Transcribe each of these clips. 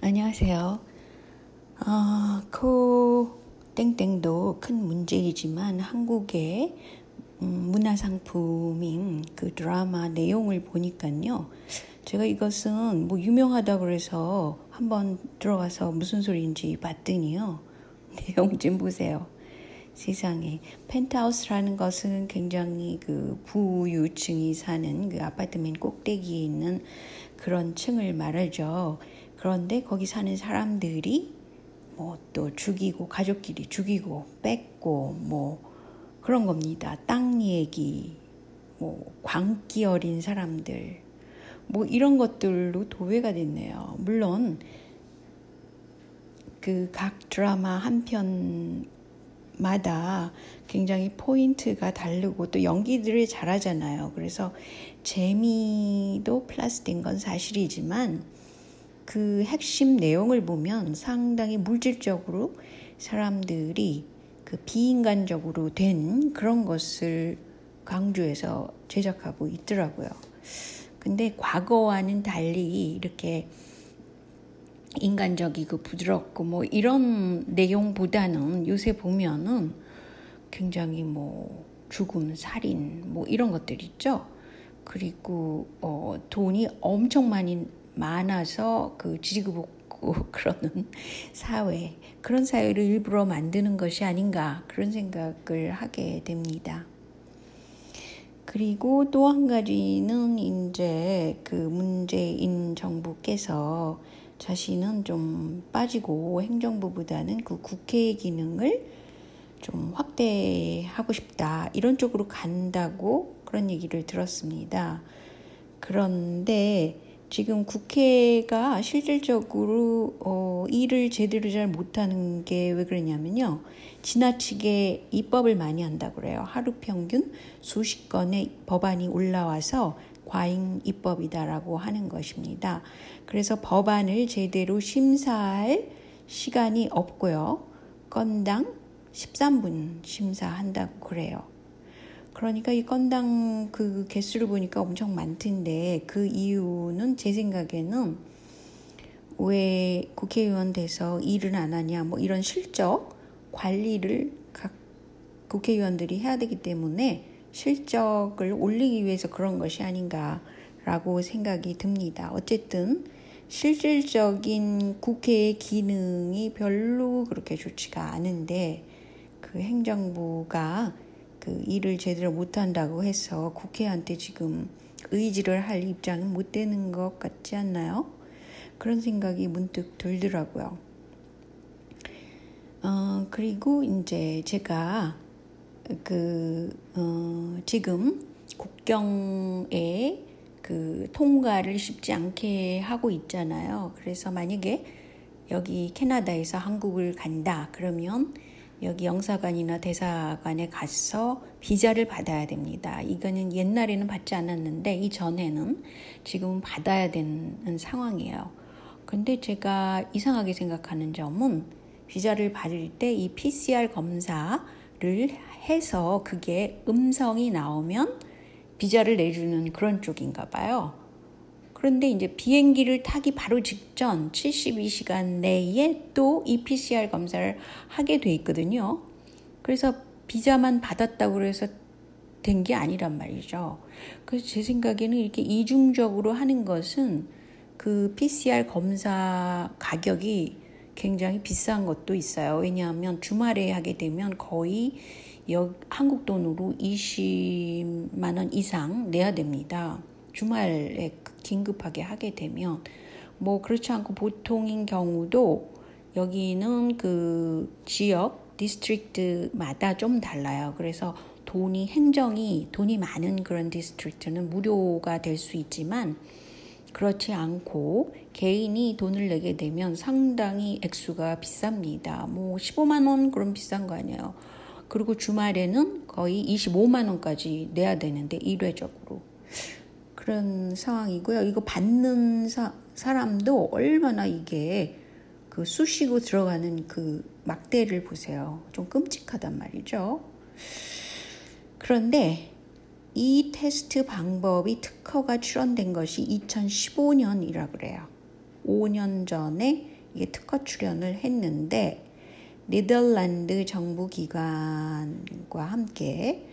안녕하세요. 코 땡땡도 큰 문제이지만 한국의 문화상품인 그 드라마 내용을 보니까요. 제가 이것은 뭐 유명하다고 그래서 한번 들어가서 무슨 소리인지 봤더니요. 내용 좀 보세요. 세상에 펜트하우스라는 것은 굉장히 그 부유층이 사는 그 아파트ment 꼭대기에 있는 그런 층을 말하죠. 그런데 거기 사는 사람들이 뭐 또 죽이고 가족끼리 죽이고 뺏고 뭐 그런 겁니다. 땅 얘기, 뭐 광기 어린 사람들, 뭐 이런 것들로 도배가 됐네요. 물론 그 각 드라마 한 편마다 굉장히 포인트가 다르고 또 연기들을 잘하잖아요. 그래서 재미도 플러스 된 건 사실이지만 그 핵심 내용을 보면 상당히 물질적으로 사람들이 그 비인간적으로 된 그런 것을 강조해서 제작하고 있더라고요. 근데 과거와는 달리 이렇게 인간적이고 부드럽고 뭐 이런 내용보다는 요새 보면은 굉장히 뭐 죽음, 살인 뭐 이런 것들 있죠. 그리고 돈이 엄청 많아서 그 지지구볶고 그러는 사회, 그런 사회를 일부러 만드는 것이 아닌가 그런 생각을 하게 됩니다. 그리고 또 한 가지는 이제 그 문재인 정부께서 자신은 좀 빠지고 행정부보다는 그 국회의 기능을 좀 확대하고 싶다 이런 쪽으로 간다고 그런 얘기를 들었습니다. 그런데 지금 국회가 실질적으로 일을 제대로 잘 못하는 게 왜 그러냐면요. 지나치게 입법을 많이 한다고 그래요. 하루 평균 수십 건의 법안이 올라와서 과잉 입법이다라고 하는 것입니다. 그래서 법안을 제대로 심사할 시간이 없고요. 건당 13분 심사한다고 그래요. 그러니까 이 건당 그 개수를 보니까 엄청 많던데 그 이유는 제 생각에는 왜 국회의원 돼서 일을 안 하냐 뭐 이런 실적 관리를 각 국회의원들이 해야 되기 때문에 실적을 올리기 위해서 그런 것이 아닌가라고 생각이 듭니다. 어쨌든 실질적인 국회의 기능이 별로 그렇게 좋지가 않은데 그 행정부가 그 일을 제대로 못한다고 해서 국회한테 지금 의지를 할 입장은 못 되는 것 같지 않나요? 그런 생각이 문득 들더라고요. 그리고 이제 제가 지금 국경에 그 통과를 쉽지 않게 하고 있잖아요. 그래서 만약에 여기 캐나다에서 한국을 간다 그러면 여기 영사관이나 대사관에 가서 비자를 받아야 됩니다. 이거는 옛날에는 받지 않았는데 이전에는 지금 받아야 되는 상황이에요. 근데 제가 이상하게 생각하는 점은 비자를 받을 때 이 PCR 검사를 해서 그게 음성이 나오면 비자를 내주는 그런 쪽인가 봐요. 그런데 이제 비행기를 타기 바로 직전 72시간 내에 또 이 PCR 검사를 하게 돼 있거든요. 그래서 비자만 받았다고 해서 된 게 아니란 말이죠. 그래서 제 생각에는 이렇게 이중적으로 하는 것은 그 PCR 검사 가격이 굉장히 비싼 것도 있어요. 왜냐하면 주말에 하게 되면 거의 한국 돈으로 20만 원 이상 내야 됩니다. 주말에 긴급하게 하게 되면 뭐 그렇지 않고 보통인 경우도 여기는 그 지역 디스트릭트마다 좀 달라요. 그래서 행정이 돈이 많은 그런 디스트릭트는 무료가 될 수 있지만 그렇지 않고 개인이 돈을 내게 되면 상당히 액수가 비쌉니다. 뭐 15만 원 그럼 비싼 거 아니에요. 그리고 주말에는 거의 25만 원까지 내야 되는데 일회적으로. 그런 상황이고요. 이거 받는 사람도 얼마나 이게 그 쑤시고 들어가는 그 막대를 보세요. 좀 끔찍하단 말이죠. 그런데 이 테스트 방법이 특허가 출원된 것이 2015년이라 그래요. 5년 전에 이게 특허 출연을 했는데 네덜란드 정부기관과 함께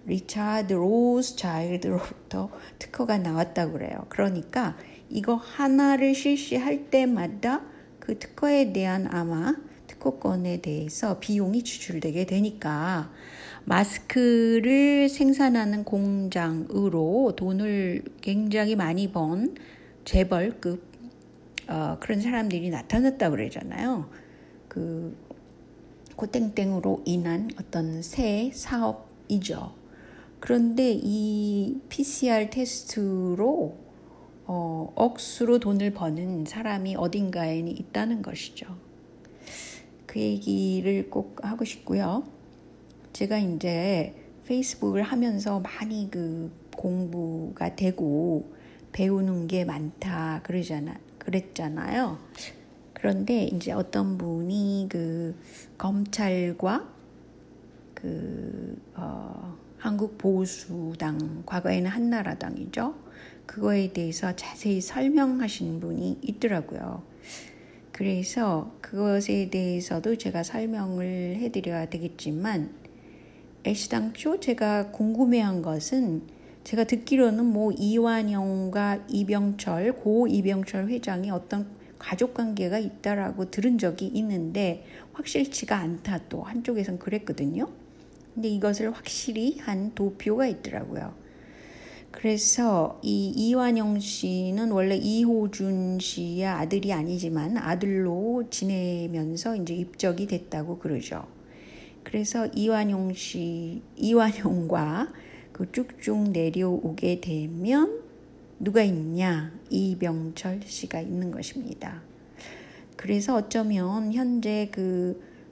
리차드 로스차일드로부터 특허가 나왔다고 그래요. 그러니까 이거 하나를 실시할 때마다 그 특허에 대한 아마 특허권에 대해서 비용이 지출되게 되니까 마스크를 생산하는 공장으로 돈을 굉장히 많이 번 재벌급 그런 사람들이 나타났다고 그러잖아요. 그 고땡땡으로 인한 어떤 새 사업이죠. 그런데 이 PCR 테스트로 억수로 돈을 버는 사람이 어딘가에 있다는 것이죠. 그 얘기를 꼭 하고 싶고요. 제가 이제 페이스북을 하면서 많이 그 공부가 되고 배우는 게 많다 그랬잖아요. 그런데 이제 어떤 분이 그 검찰과 한국 보수당, 과거에는 한나라당이죠. 그거에 대해서 자세히 설명하신 분이 있더라고요. 그래서 그것에 대해서도 제가 설명을 해드려야 되겠지만 애시당초 제가 궁금해한 것은 제가 듣기로는 뭐 이완영과 고 이병철 회장이 어떤 가족관계가 있다라고 들은 적이 있는데 확실치가 않다 또 한쪽에선 그랬거든요. 근데 이것을 확실히 한 도표가 있더라고요. 그래서 이 이완영 씨는 원래 이호준 씨의 아들이 아니지만 아들로 지내면서 이제 입적이 됐다고 그러죠. 그래서 이완용과 그 쭉쭉 내려오게 되면 누가 있냐? 이병철 씨가 있는 것입니다. 그래서 어쩌면 현재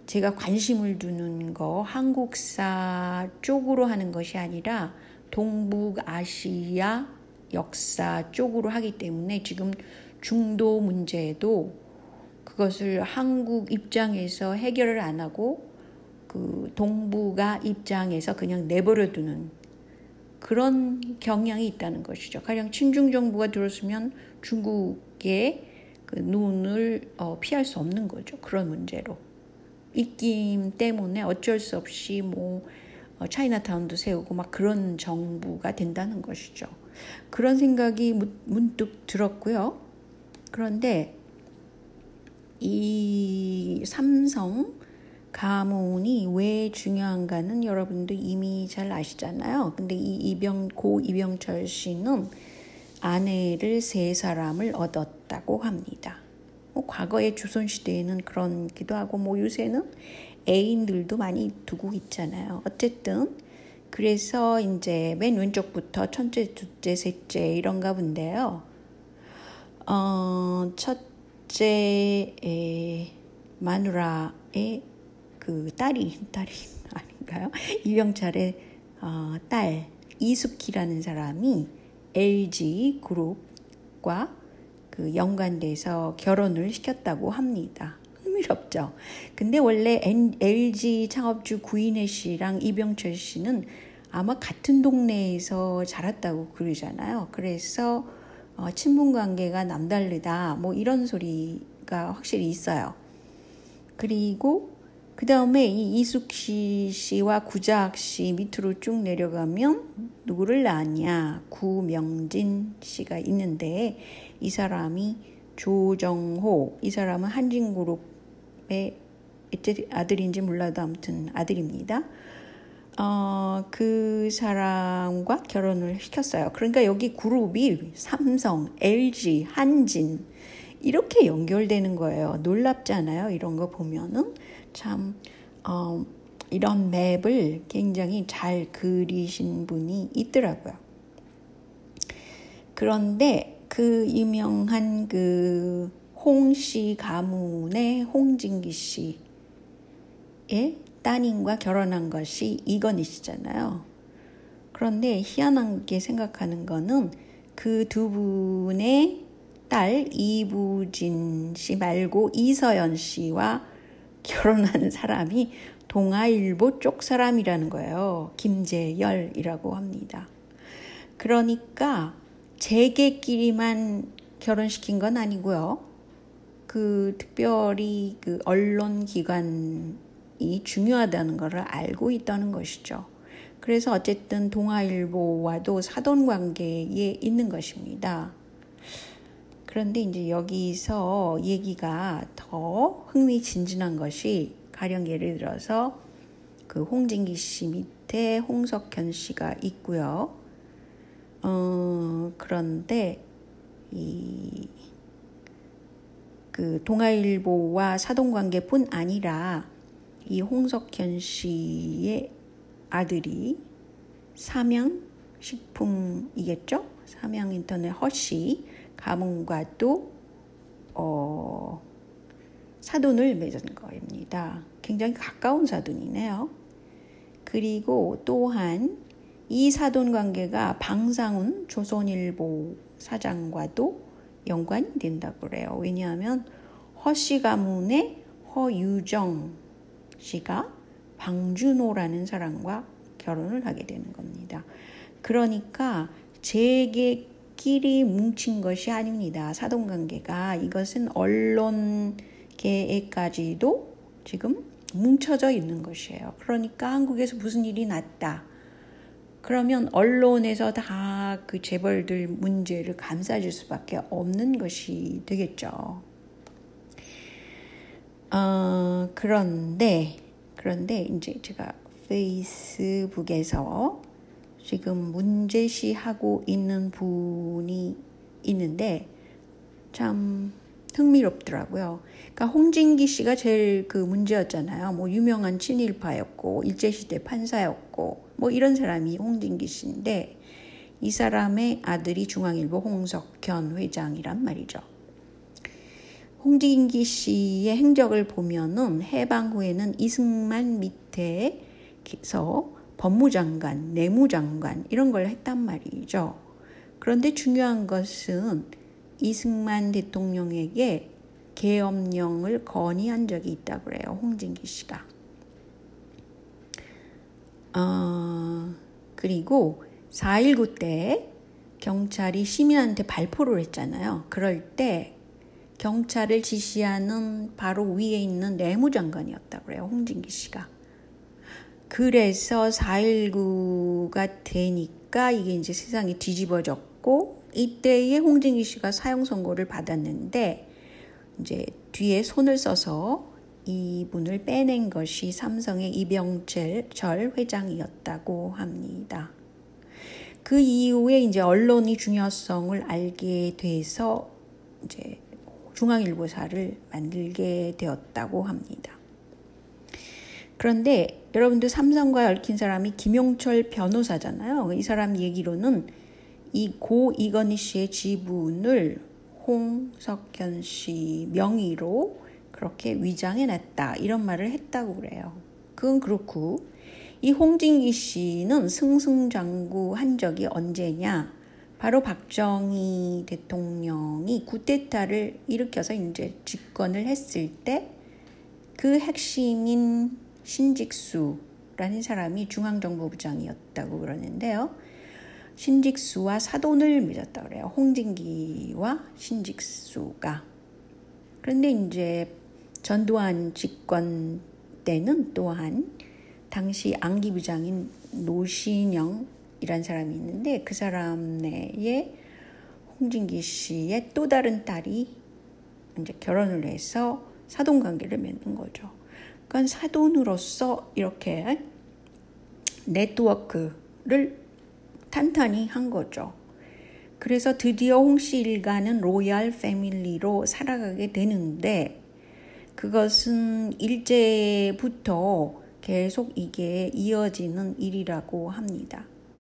제가 관심을 두는 거 한국사 쪽으로 하는 것이 아니라 동북아시아 역사 쪽으로 하기 때문에 지금 중도 문제도 그것을 한국 입장에서 해결을 안 하고 그 동북아 입장에서 그냥 내버려 두는 그런 경향이 있다는 것이죠. 가령 친중 정부가 들었으면 중국의 그 눈을 피할 수 없는 거죠. 그런 문제로. 입김 때문에 어쩔 수 없이 차이나타운도 세우고 막 그런 정부가 된다는 것이죠. 그런 생각이 문득 들었고요. 그런데 이 삼성 가문이 왜 중요한가는 여러분도 이미 잘 아시잖아요. 근데 고 이병철 씨는 아내를 3사람을 얻었다고 합니다. 과거의 조선시대에는 그런기도 하고 요새는 애인들도 많이 두고 있잖아요. 어쨌든 그래서 이제 맨 왼쪽부터 첫째, 둘째, 셋째 이런가 본데요. 첫째 마누라의 그 딸이 아닌가요? 이병철의 딸 이숙희라는 사람이 LG 그룹과 그 연관돼서 결혼을 시켰다고 합니다. 흥미롭죠? 근데 원래 LG 창업주 구인혜 씨랑 이병철 씨는 아마 같은 동네에서 자랐다고 그러잖아요. 그래서 친분 관계가 남다르다 이런 소리가 확실히 있어요. 그리고 그 다음에 이 이숙희 씨와 구자학 씨 밑으로 쭉 내려가면 누구를 낳았냐? 구명진 씨가 있는데 이 사람이 조정호, 이 사람은 한진그룹의 아들인지 몰라도 아무튼 아들입니다. 그 사람과 결혼을 시켰어요. 그러니까 여기 그룹이 삼성, LG, 한진 이렇게 연결되는 거예요. 놀랍잖아요. 이런 거 보면은 참 이런 맵을 굉장히 잘 그리신 분이 있더라고요. 그런데 그 유명한 그 홍씨 가문의 홍진기 씨의 따님과 결혼한 것이 이건희 씨잖아요. 그런데 희한하게 생각하는 거는 그 두 분의 딸 이부진 씨 말고 이서연 씨와 결혼한 사람이 동아일보 쪽 사람이라는 거예요. 김재열이라고 합니다. 그러니까 재계끼리만 결혼시킨 건 아니고요. 특별히 그 언론기관이 중요하다는 것을 알고 있다는 것이죠. 그래서 어쨌든 동아일보와도 사돈관계에 있는 것입니다. 그런데 이제 여기서 얘기가 더 흥미진진한 것이 가령 예를 들어서 그 홍진기 씨 밑에 홍석현 씨가 있고요. 그런데 그 동아일보와 사돈관계뿐 아니라 이 홍석현 씨의 아들이 삼양식품이겠죠? 삼양인터넷 허씨 가문과도 사돈을 맺은 겁니다. 굉장히 가까운 사돈이네요. 그리고 또한 이 사돈 관계가 방상훈 조선일보 사장과도 연관이 된다고 그래요. 왜냐하면 허씨 가문의 허유정 씨가 방준호라는 사람과 결혼을 하게 되는 겁니다. 그러니까 재계끼리 뭉친 것이 아닙니다. 사돈관계가 이것은 언론계에까지도 지금 뭉쳐져 있는 것이에요. 그러니까 한국에서 무슨 일이 났다. 그러면 언론에서 다 그 재벌들 문제를 감싸줄 수밖에 없는 것이 되겠죠. 그런데 이제 제가 페이스북에서 지금 문제시하고 있는 분이 있는데 참 흥미롭더라고요. 그러니까 홍진기 씨가 제일 그 문제였잖아요. 뭐 유명한 친일파였고 일제시대 판사였고 뭐 이런 사람이 홍진기 씨인데 이 사람의 아들이 중앙일보 홍석현 회장이란 말이죠. 홍진기 씨의 행적을 보면은 해방 후에는 이승만 밑에서 법무장관, 내무장관 이런 걸 했단 말이죠. 그런데 중요한 것은 이승만 대통령에게 계엄령을 건의한 적이 있다고 그래요. 홍진기 씨가. 그리고 4.19 때 경찰이 시민한테 발포를 했잖아요. 그럴 때 경찰을 지시하는 바로 위에 있는 내무장관이었다고 그래요. 홍진기 씨가. 그래서 4.19가 되니까 이게 이제 세상이 뒤집어졌고 이때에 홍진기 씨가 사형 선고를 받았는데 이제 뒤에 손을 써서 이분을 빼낸 것이 삼성의 이병철 회장이었다고 합니다. 그 이후에 이제 언론이 중요성을 알게 돼서 이제 중앙일보사를 만들게 되었다고 합니다. 그런데 여러분들 삼성과 얽힌 사람이 김용철 변호사잖아요. 이 사람 얘기로는 이 고 이건희 씨의 지분을 홍석현 씨 명의로 그렇게 위장해놨다 이런 말을 했다고 그래요. 그건 그렇고 이 홍진기 씨는 승승장구한 적이 언제냐? 바로 박정희 대통령이 쿠데타를 일으켜서 이제 집권을 했을 때 그 핵심인 신직수라는 사람이 중앙정보부장이었다고 그러는데요. 신직수와 사돈을 맺었다고 그래요. 홍진기와 신직수가. 그런데 이제 전두환 집권 때는 또한 당시 안기부장인 노신영이란 사람이 있는데 그 사람 내에 홍진기 씨의 또 다른 딸이 이제 결혼을 해서 사돈관계를 맺는 거죠. 그러니까 사돈으로서 이렇게 네트워크를 탄탄히 한 거죠. 그래서 드디어 홍씨 일가는 로얄 패밀리로 살아가게 되는데 그것은 일제부터 계속 이게 이어지는 일이라고 합니다.